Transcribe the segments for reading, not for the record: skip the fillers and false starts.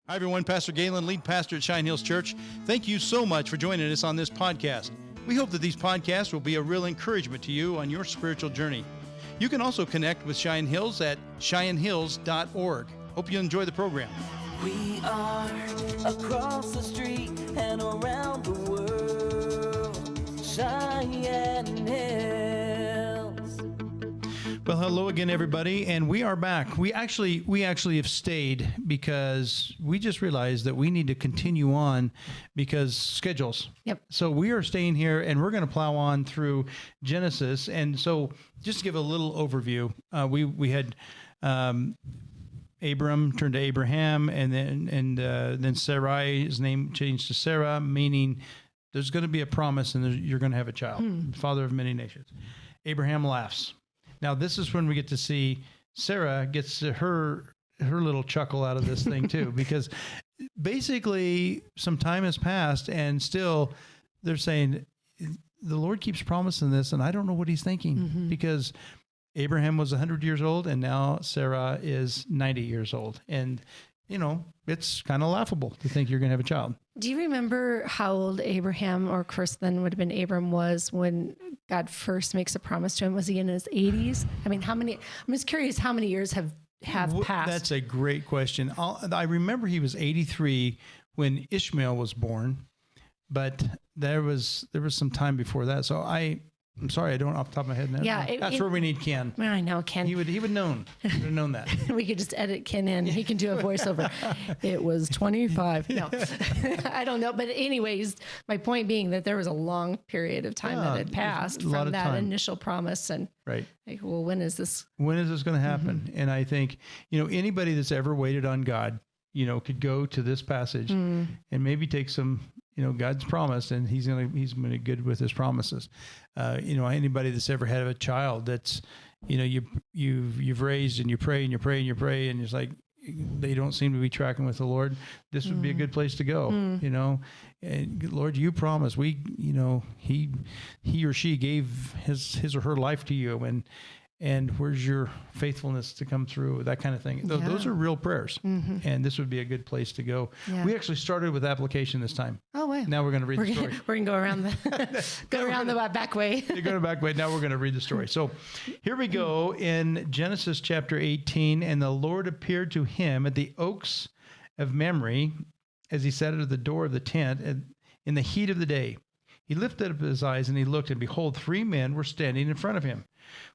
Hi, everyone. Pastor Galen, lead pastor at Shine Hills Church. Thank you so much for joining us on this podcast. We hope that these podcasts will be a real encouragement to you on your spiritual journey. You can also connect with Shine Hills at shinehills.org. Hope you enjoy the program. We are across the street and around the world, Cheyenne Hills. Well, hello again, everybody, and we are back. We actually have stayed because we just realized that we need to continue on because schedules. Yep. So we are staying here, and we're going to plow on through Genesis. And so, just to give a little overview, we had Abram turned to Abraham, and then Sarai's name changed to Sarah, meaning there's going to be a promise, and you're going to have a child, father of many nations. Abraham laughs. Now, this is when we get to see Sarah gets her little chuckle out of this thing too, because basically some time has passed and still they're saying the Lord keeps promising this, and I don't know what he's thinking because Abraham was 100 years old and now Sarah is 90 years old. And, you know, it's kind of laughable to think you're going to have a child. Do you remember how old Abraham, or of course then would have been Abram, was when God first makes a promise to him? Was he in his 80s? I mean, I'm just curious how many years have passed? That's a great question. I remember he was 83 when Ishmael was born, but there was some time before that. So I'm sorry, I don't off the top of my head now. Yeah, that's where we need Ken. I know Ken. He would have known that. We could just edit Ken in. He can do a voiceover. It was 25. No, I don't know. But anyways, my point being that there was a long period of time that had passed from that initial promise. And right. Like, well, when is this going to happen? And I think, anybody that's ever waited on God, could go to this passage and maybe take some, God's promise, and he's been good with his promises. Anybody that's ever had a child that's, you've raised and you pray and you pray and you pray, and it's like, they don't seem to be tracking with the Lord. This would be a good place to go, and Lord, you promised he or she gave his or her life to you, and where's your faithfulness to come through, that kind of thing. Yeah. Those are real prayers, and this would be a good place to go. Yeah. We actually started with application this time. Oh, wow. Now we're going to read the story. We're going to go around the back way. Go the back way. Now we're going to read the story. So here we go in Genesis chapter 18. And the Lord appeared to him at the oaks of Mamre as he sat at the door of the tent in the heat of the day. He lifted up his eyes and he looked, and behold, 3 men were standing in front of him.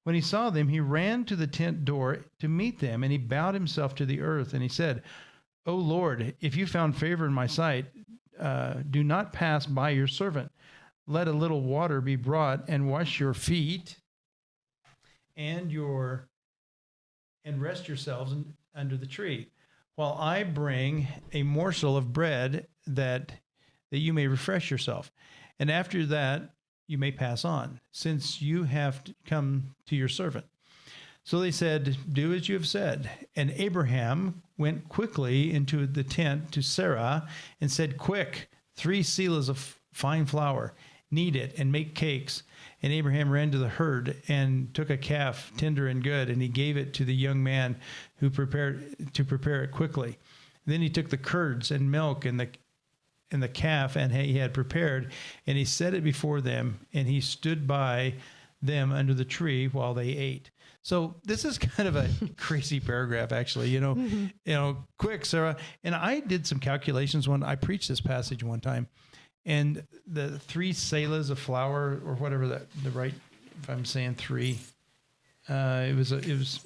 When he saw them, he ran to the tent door to meet them, and he bowed himself to the earth, and he said, O Lord, if you found favor in my sight, do not pass by your servant. Let a little water be brought, and wash your feet and rest yourselves under the tree, while I bring a morsel of bread that you may refresh yourself. And after that, you may pass on, since you have come to your servant. So they said, do as you have said. And Abraham went quickly into the tent to Sarah and said, quick, 3 seahs of fine flour, knead it and make cakes. And Abraham ran to the herd and took a calf, tender and good, and he gave it to the young man who prepare it quickly. Then he took the curds and milk and the calf and he had prepared, and he set it before them, and he stood by them under the tree while they ate. So this is kind of a crazy paragraph, actually, quick, Sarah. And I did some calculations when I preached this passage one time, and the 3 seahs of flour, or whatever if I'm saying 3, it was,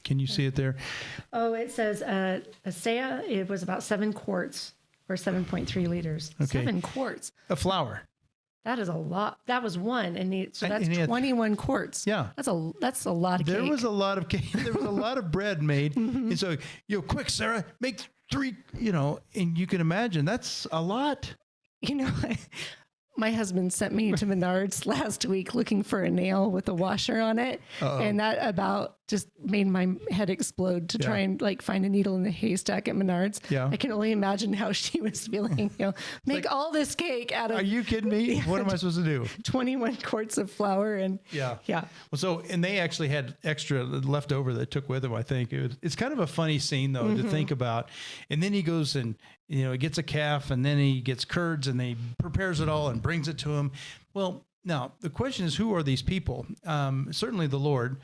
can you see it there? Oh, it says, a seah, it was about 7 quarts. Or 7.3 liters. Okay. 7 quarts. Of flour. That is a lot. That was one. So that's 21 quarts. Yeah. That's a lot of cake. There was a lot of cake. There was a lot of bread made. And so, quick, Sarah, make 3, and you can imagine that's a lot. my husband sent me to Menards last week looking for a nail with a washer on it. And that about just made my head explode to try and like find a needle in the haystack at Menards. Yeah. I can only imagine how she was feeling, make like, all this cake out of. Are you kidding me? What am I supposed to do? 21 quarts of flour and yeah. Well, so, and they actually had extra left over that took with them, I think. It's kind of a funny scene though to think about. And then he goes and, he gets a calf and then he gets curds and he prepares it all and brings it to him. Well, now the question is, who are these people? Certainly the Lord.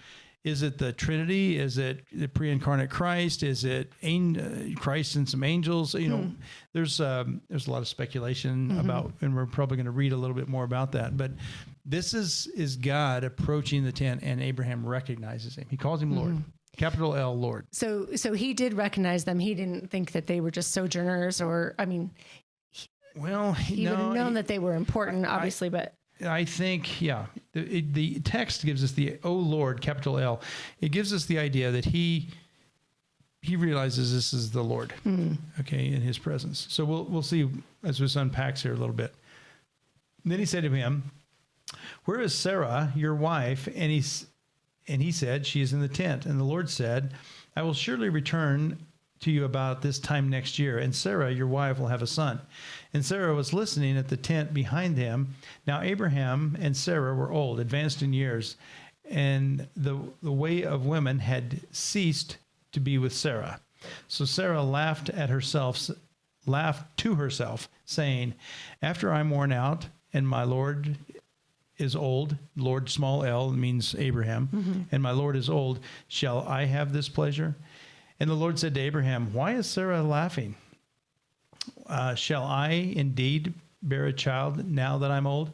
Is it the Trinity? Is it the pre-incarnate Christ? Is it Christ and some angels? There's a lot of speculation about, and we're probably going to read a little bit more about that. But this is God approaching the tent, and Abraham recognizes him. He calls him Lord. Capital L, Lord. So he did recognize them. He didn't think that they were just sojourners, or he would have known that they were important, obviously, but I think, the text gives us the "O Lord," capital L. It gives us the idea that he realizes this is the Lord, okay, in his presence. So we'll see as this unpacks here a little bit. And then he said to him, "Where is Sarah, your wife?" And he said, "She is in the tent." And the Lord said, "I will surely return to you about this time next year, and Sarah, your wife, will have a son." And Sarah was listening at the tent behind him. Now Abraham and Sarah were old, advanced in years, and the way of women had ceased to be with Sarah. So Sarah laughed to herself, saying, "After I'm worn out, and my Lord is old," Lord small l means Abraham, "and my Lord is old, shall I have this pleasure?" And the Lord said to Abraham, "Why is Sarah laughing? Shall I indeed bear a child now that I'm old?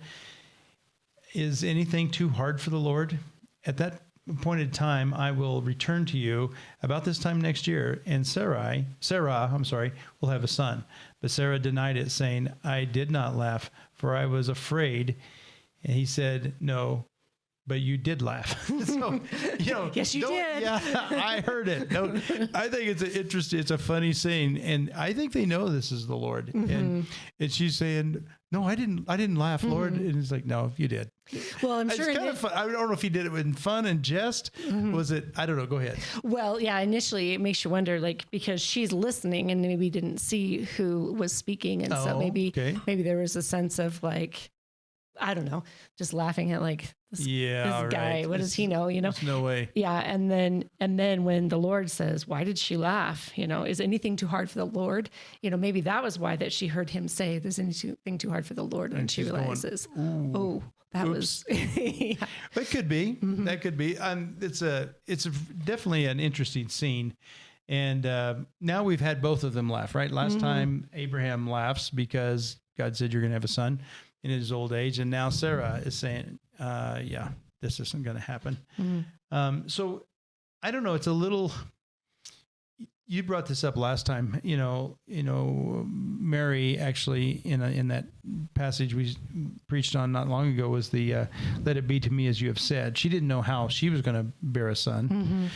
Is anything too hard for the Lord? At that appointed time, I will return to you about this time next year, and Sarah, will have a son." But Sarah denied it, saying, "I did not laugh, for I was afraid." And he said, "No, but you did laugh." So, yes, you did. Yeah, I heard it. No, I think it's a funny scene, and I think they know this is the Lord. And she's saying, "No, I didn't laugh, Lord." And he's like, "No, you did." Well, I'm sure it's kind of fun. I don't know if he did it in fun and jest. Was it? I don't know. Go ahead. Well, yeah. Initially, it makes you wonder, because she's listening and maybe didn't see who was speaking, and so maybe there was a sense of I don't know, just laughing at this guy. Right. What does he know? There's no way. Yeah. And then when the Lord says, "Why did she laugh? Is anything too hard for the Lord?" Maybe that was why that she heard him say, "There's anything too hard for the Lord," when she realizes, that was, yeah. That could be, that could be. It's definitely an interesting scene. And now we've had both of them laugh, right? Last time Abraham laughs because God said you're going to have a son in his old age. And now Sarah is saying, this isn't going to happen. So I don't know. It's a little, you brought this up last time, Mary actually in that passage we preached on not long ago was the, "Let it be to me as you have said." She didn't know how she was going to bear a son.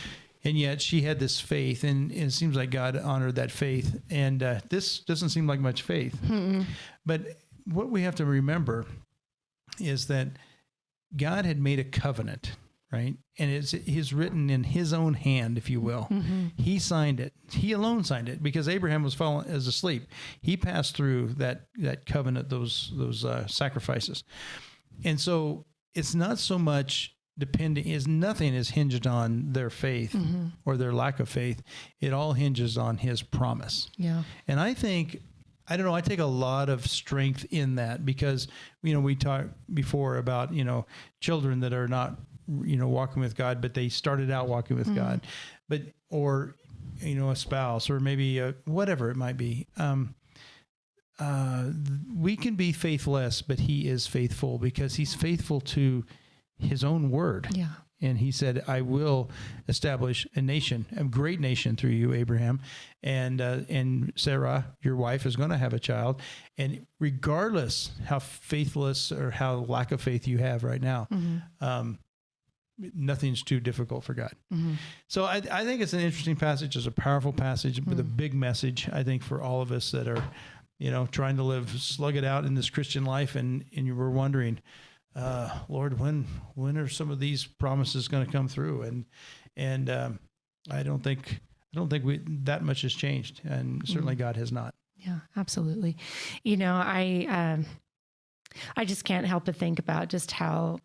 And yet she had this faith, and it seems like God honored that faith. And this doesn't seem like much faith. But what we have to remember is that God had made a covenant, right? And it's written in his own hand, if you will. He signed it. He alone signed it because Abraham was fallen as asleep. He passed through that covenant, those sacrifices. And so it's not so much nothing is hinged on their faith or their lack of faith. It all hinges on his promise. Yeah. And I think, I don't know, I take a lot of strength in that because, we talked before about, children that are not, walking with God, but they started out walking with God, or a spouse or maybe whatever it might be. We can be faithless, but he is faithful because he's faithful to his own word. Yeah. And he said, "I will establish a nation, a great nation through you, Abraham. And Sarah, your wife, is going to have a child. And regardless how faithless or how lack of faith you have right now, nothing's too difficult for God." So I think it's an interesting passage. It's a powerful passage with a big message, I think, for all of us that are trying to slug it out in this Christian life, and you were wondering, Lord, when are some of these promises going to come through? And I don't think that much has changed, and certainly God has not. Yeah, absolutely. I just can't help but think about just how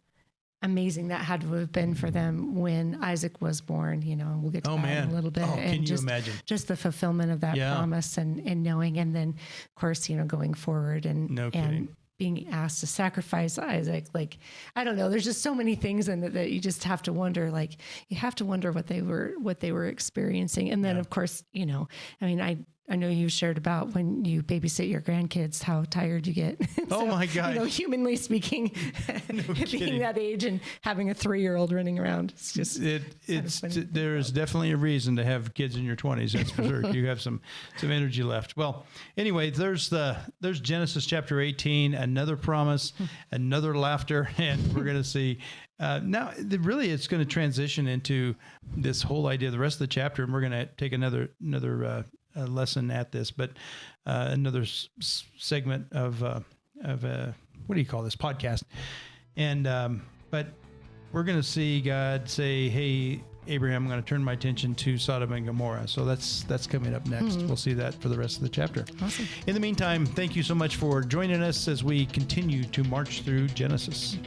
amazing that had to have been for them when Isaac was born. Well get to that in a little bit. Can you imagine? Just the fulfillment of that promise and knowing, and then of course, going forward and being asked to sacrifice Isaac. Like, I don't know, there's just so many things in it that you just have to wonder, you have to wonder what they were experiencing. And then of course, I know you shared about when you babysit your grandkids, how tired you get. Oh my God. Humanly speaking, being that age and having a 3-year-old running around. It's just, there's definitely a reason to have kids in your 20s. That's for sure. You have some energy left. Well, anyway, there's Genesis chapter 18, another promise, another laughter. And we're going to see, now really it's going to transition into this whole idea, the rest of the chapter. And we're going to take another lesson at this, but another segment of what do you call this podcast? And but we're going to see God say, "Hey, Abraham, I'm going to turn my attention to Sodom and Gomorrah." So that's coming up next. We'll see that for the rest of the chapter. Awesome. In the meantime, thank you so much for joining us as we continue to march through Genesis.